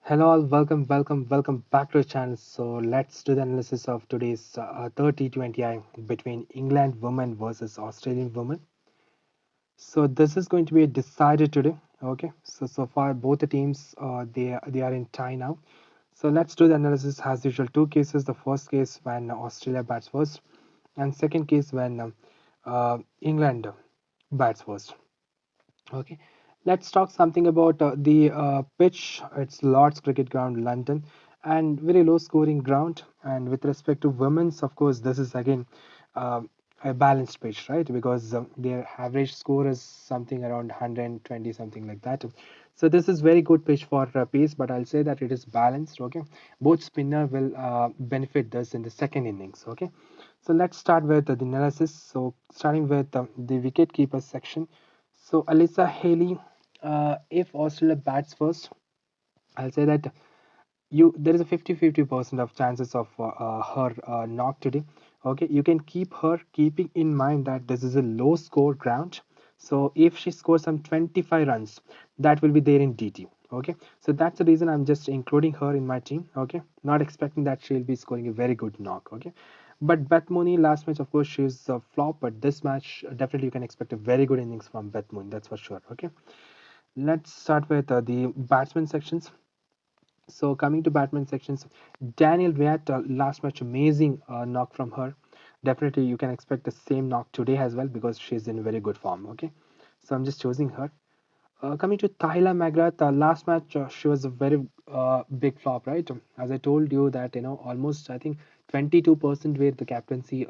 Hello all, welcome back to the channel. So let's do the analysis of today's third T20I between England women versus Australian women. So this is going to be decided today. Okay, so far both the teams they are in tie now. So let's do the analysis as usual. Two cases. The first case when Australia bats first, and second case when England bats first. Okay, let's talk something about the pitch. It's Lord's Cricket Ground, London, and very low scoring ground. And with respect to women's, of course, this is again uh, a balanced pitch, right? Because their average score is something around 120, something like that. So this is very good pitch for pace, but I'll say that it is balanced. Okay, both spinner will benefit this in the second innings. Okay, so let's start with the analysis. So starting with the wicket keeper section. So Alyssa Haley, if Australia bats first, I'll say that you there is a 50-50% of chances of her knock today. Okay, you can keep her keeping in mind that this is a low score ground. So if she scores some 25 runs, that will be there in DT. Okay, so that's the reason I'm just including her in my team. Okay, not expecting that she'll be scoring a very good knock. Okay, but Beth Mooney last match, of course, she's a flop. But this match, definitely you can expect a very good innings from Beth Mooney. That's for sure. Okay, let's start with the batsman sections. So coming to batsman sections, Daniel Wyatt last match amazing knock from her. Definitely you can expect the same knock today as well because she's in very good form. Okay, so I'm just choosing her. Coming to Tahila McGrath, last match she was a very big flop, right? As I told you that almost I think 22% were the captaincy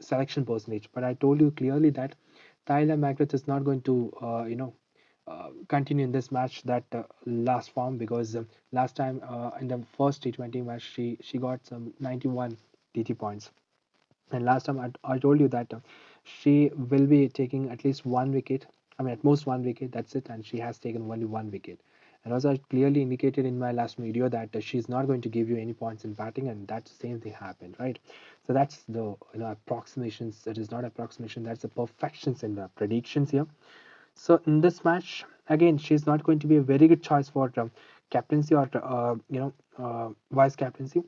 selection percentage, but I told you clearly that Tahila McGrath is not going to continue in this match that last form because last time in the first T20 match she got some 91 DT points, and last time I told you that she will be taking at least one wicket. I mean, at most one wicket. That's it, and she has taken only one wicket. And also, I clearly indicated in my last video that she's not going to give you any points in batting, and that same thing happened, right? So that's the approximations. It is not approximation. That's the perfections in the predictions here. So in this match, again, she's not going to be a very good choice for captaincy or vice captaincy,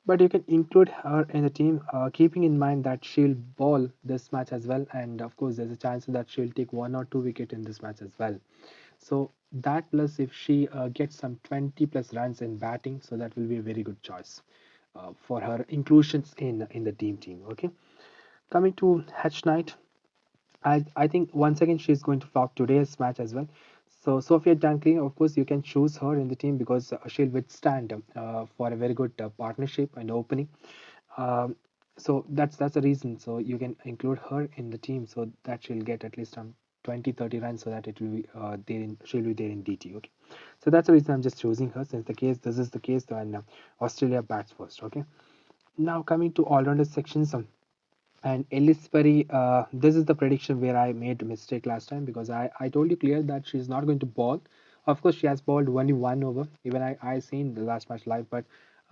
but you can include her in the team, keeping in mind that she'll bowl this match as well, and of course, there's a chance that she'll take one or two wicket in this match as well. So that plus if she gets some 20 plus runs in batting, so that will be a very good choice for her inclusions in the team. Okay, coming to Hatch Knight. I think once again she's going to flop today's match as well. So Sophia Dunkley, of course, you can choose her in the team because she'll withstand for a very good partnership and opening. Um, so that's the reason. So you can include her in the team so that she'll get at least 20-30 runs so that it will be she'll be there in DT. Okay, so that's the reason I'm just choosing her since this is the case when Australia bats first. Okay, now coming to all-rounder sections. And Ellis Perry, this is the prediction where I made a mistake last time because I told you clear that she's not going to ball. Of course, she has balled only one over. Even I seen the last match live, but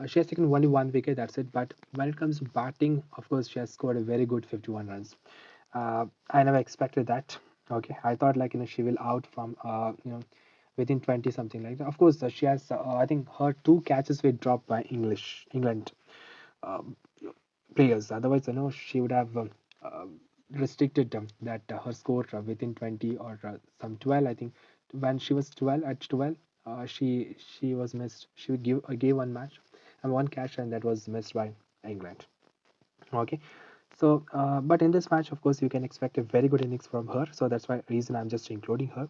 she has taken only one wicket. That's it. But when it comes to batting, of course, she has scored a very good 51 runs. I never expected that. Okay, I thought like she will out from within 20 something like that. Of course, she has. I think her two catches were dropped by England. Um, Players. Otherwise, she would have restricted that her score within 20 or some 12. I think when she was 12 at 12, she was missed. She would gave one match and one catch, and that was missed by England. Okay, so but in this match, of course, you can expect a very good innings from her. So that's why reason I'm just including her.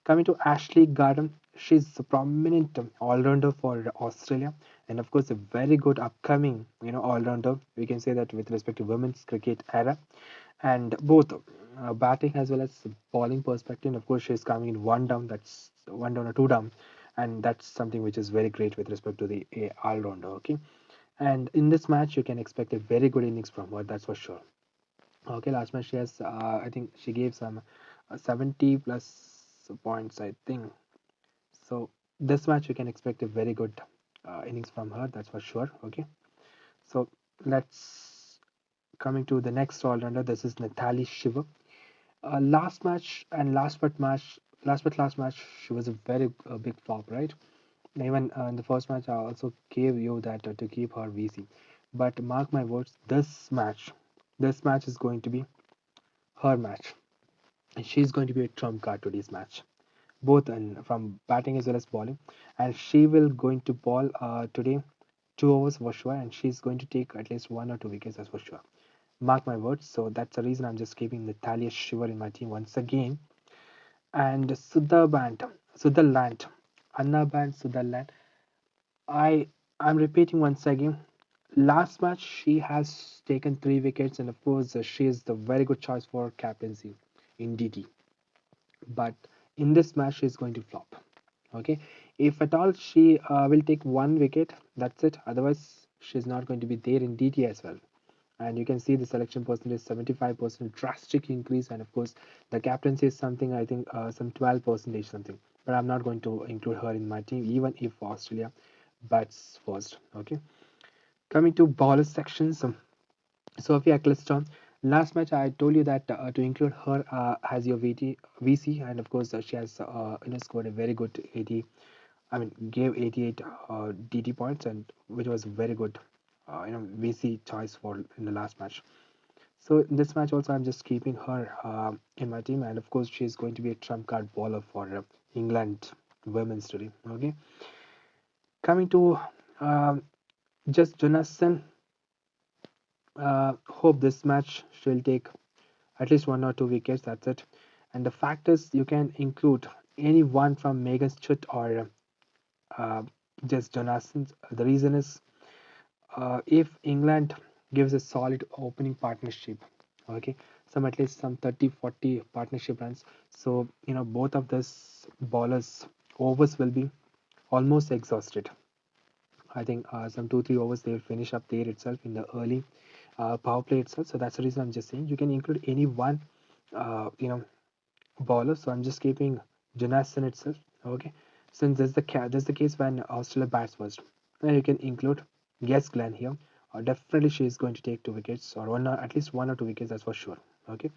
Coming to Ashley Garden, she's a prominent all-rounder for Australia, and of course, a very good upcoming, all-rounder. We can say that with respect to women's cricket era, and both batting as well as bowling perspective. Of course, she's coming in one down. That's one down or two down, and that's something which is very great with respect to the all-rounder. Okay, and in this match, you can expect a very good innings from her. That's for sure. Okay, last match she has, I think she gave some 70 plus points, I think. So this match you can expect a very good innings from her, that's for sure. Okay, so let's coming to the next all-rounder. This is Natalie Shiver. Last match, she was a very big flop, right? Even in the first match, I also gave you that to keep her VC. But mark my words, this match is going to be her match. And she's going to be a trump card today's match, both from batting as well as bowling. And she will going to bowl today 2 overs for sure, and she's going to take at least 1 or 2 wickets as for sure. Mark my words. So that's the reason I'm just keeping Natalia Shiver in my team once again. And Sutherland, Anna Band Sutherland. I I'm repeating once again. Last match she has taken 3 wickets, and of course she is the very good choice for captaincy in DT. But in this match she is going to flop. Okay, if at all she will take 1 wicket, that's it. Otherwise, she's not going to be there in DT as well. And you can see the selection percentage 75%, drastic increase. And of course the captaincy is something, I think some 12 percentage something, but I'm not going to include her in my team even if Australia bats first. Okay, coming to bowler sections, Sophia Clifton. Last match I told you that to include her as your VC, and of course she has scored a very good 80. I mean, gave 88 DT points, and which was very good, VC choice for in the last match. So in this match also, I'm just keeping her in my team, and of course she's going to be a trump card bowler for England women's today. Okay, coming to um, just Jonathan. Hope this match she'll take at least 1 or 2 wickets. That's it. And the fact is, you can include any one from Megan Chut or uh, just Jonathan. The reason is if England gives a solid opening partnership, okay, some at least some 30-40 partnership runs. So both of these bowlers overs will be almost exhausted. I think some 2-3 overs they will finish up there itself in the early power play itself. So that's the reason I'm just saying you can include any one, uh, you know, bowler. So I'm just keeping Jonathan itself. Okay, since that's the case when Australia bats first, then you can include Guess Glenn here. Definitely she is going to take 2 wickets or at least 1 or 2 wickets. That's for sure. Okay,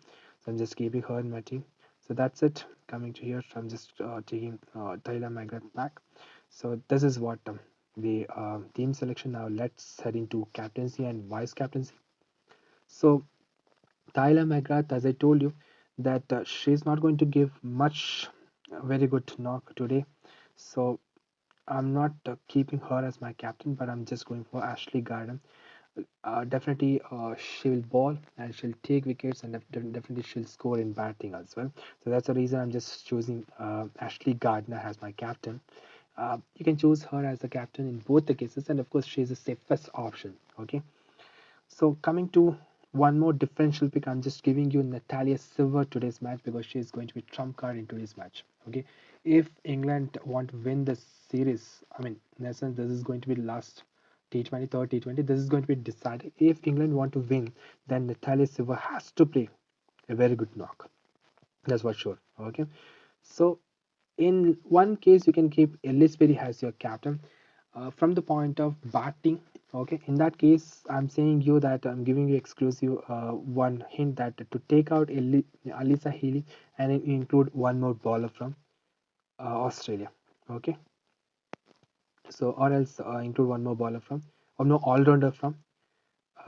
so I'm just keeping her in my team. So that's it. Coming to here, so I'm just taking Tyler McGrath back. So this is what the team selection. Now let's head into captaincy and vice captaincy. So Tyler McGrath, as I told you, that she's not going to give much very good knock today. So I'm not keeping her as my captain, but I'm just going for Ashley Garden. Definitely, she will bowl and she'll take wickets, and definitely she'll score in batting as well. So that's the reason I'm just choosing Ashley Gardner as my captain. You can choose her as the captain in both the cases, and of course, she's the safest option. Okay. So coming to one more differential pick, I'm just giving you Natalia Silver today's match because she is going to be trump card in today's match. Okay, if England want to win the series, I mean, in essence, this is going to be the last T20, third T20. This is going to be decided. If England want to win, then Natalia Silver has to play a very good knock. That's for sure. Okay, so in one case you can keep Ellis Perry as your captain from the point of batting. Okay, in that case I'm saying you that I'm giving you exclusive one hint that to take out Alisa Healy and include one more bowler from Australia. Okay, so or else include one more bowler from or no all-rounder from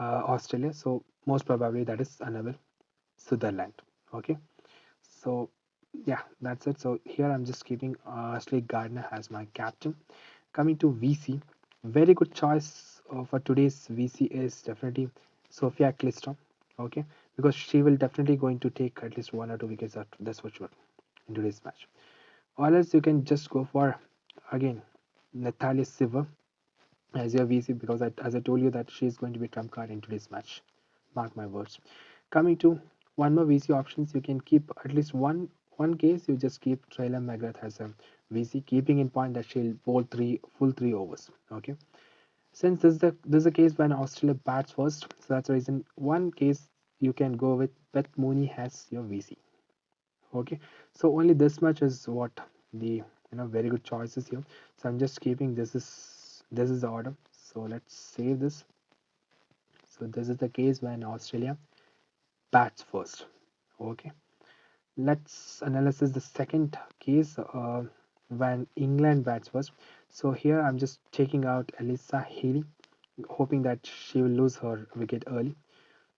Australia. So most probably that is Annabelle Sutherland. Okay, so yeah, that's it. So here I'm just keeping Ashley Gardner as my captain. Coming to VC, very good choice for today's VC is definitely Sophia Clistrom. Okay, because she will definitely going to take at least 1 or 2 wickets. That's for sure in today's match. Or else you can just go for again Natalia Silver as your VC because as I told you that she is going to be trump card in today's match. Mark my words. Coming to one more VC options, you can keep at least one case. You just keep Trailer McGrath as a VC, keeping in point that she'll bowl full 3 overs. Okay. Since this is the case when Australia bats first, so that's the reason one case you can go with Beth Mooney as your VC. Okay. So only this much is what the very good choices here. So I'm just keeping this is the order. So let's save this. So this is the case when Australia bats first. Okay, let's analyze the second case when England bats first. So here I'm just taking out Elisa Healy, hoping that she will lose her wicket early.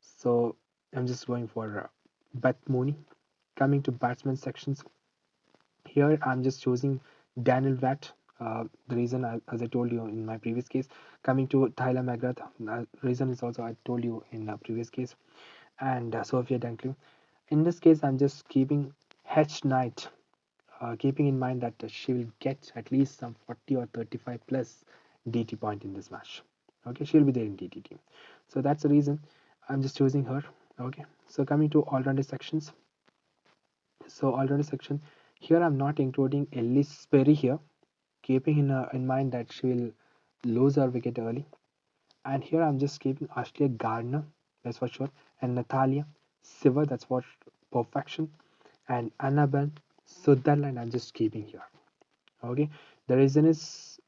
So I'm just going for Beth Mooney. Coming to batsman sections, here I'm just choosing Daniel Watt. The reason, as I told you in my previous case, coming to Tyler McGrath, reason is also I told you in the previous case, and Sophia Dunkley. In this case, I'm just keeping H Knight, keeping in mind that she will get at least some 40 or 35 plus DT point in this match. Okay, she'll be there in DT team. So that's the reason I'm just choosing her. Okay, so coming to all-rounder sections. So all-rounder section, here I'm not including Ellis Perry here, keeping in mind that she will lose her wicket early. And here I'm just keeping Ashley Gardner, that's for sure, and Natalia Siver, that's for perfection, and Annabelle Sutherland I'm just keeping here. Okay, the reason is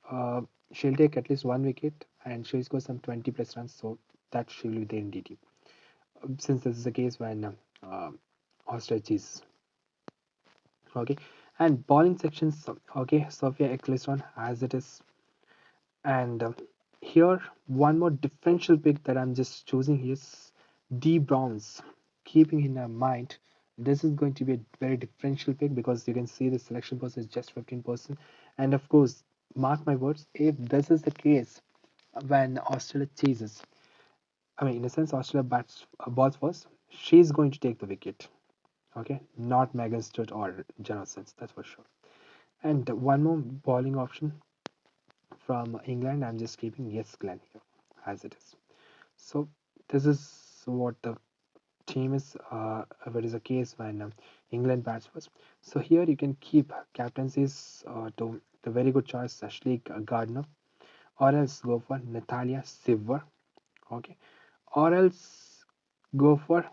she'll take at least one wicket and she'll score some 20 plus runs, so that she will be there in DT. Since this is the case when ostrich is okay, and bowling sections. Okay, Sophia Eccleston as it is, and here one more differential pick that I'm just choosing is D Browns, keeping in mind this is going to be a very differential pick because you can see the selection process is just 15%, and of course, mark my words, if this is the case when Australia chases, I mean in a sense Australia bats balls first, she's going to take the wicket. Okay, not Megan Stewart or Jenna Sins, that's for sure. And one more bowling option from England, I'm just keeping Yes Glenn here as it is. So this is what the team is if it is a case when England bats first. So here you can keep captaincies to the very good choice Ashley Gardner, or else go for Natalia Silver, okay, or else go for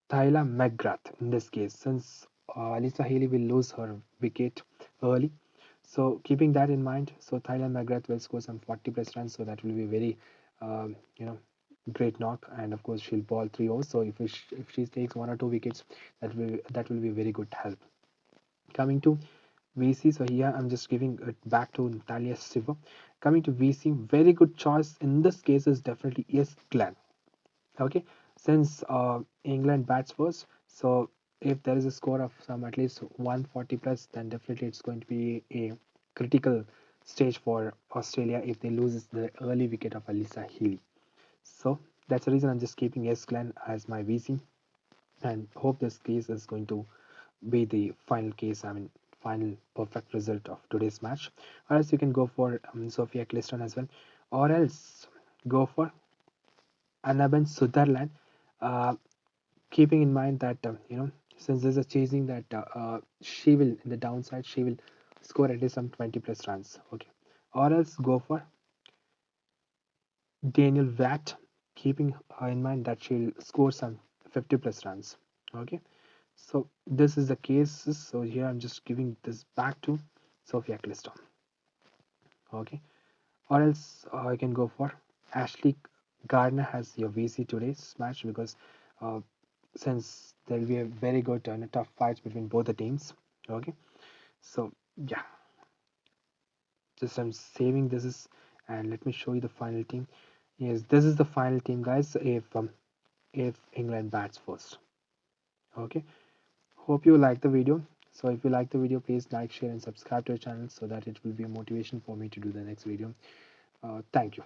Tyler McGrath in this case, since Lisa Haley will lose her wicket early. So keeping that in mind, so Tyler McGrath will score some 40 plus runs, so that will be very, you know, great knock. And of course, she'll ball 3 overs. So if she takes 1 or 2 wickets, that will be very good help. Coming to VC, so here I'm just giving it back to Natalia Siva. Coming to VC, very good choice in this case is definitely yes Glenn. Okay, since England bats first, so if there is a score of some at least 140 plus, then definitely it's going to be a critical stage for Australia if they lose the early wicket of Alisa Healy. So that's the reason I'm just keeping S Glenn as my VC, and hope this case is going to be the final case, I mean final perfect result of today's match. Or else you can go for Sophia Cliston as well, or else go for Annabelle Sutherland, uh, keeping in mind that since there's a chasing that she will in the downside she will score at least some 20 plus runs. Okay, or else go for Daniel Watt, keeping in mind that she'll score some 50 plus runs. Okay, so this is the case. So here I'm just giving this back to Sophia Cliston. Okay, or else I can go for Ashley Gardner has your VC today's match because uh, since there'll be a very good and a tough fight between both the teams. Okay, so yeah, just I'm saving this is, and let me show you the final team. Yes, this is the final team, guys. If England bats first. Okay, hope you like the video. So if you like the video, please like, share, and subscribe to our channel so that it will be a motivation for me to do the next video. Thank you.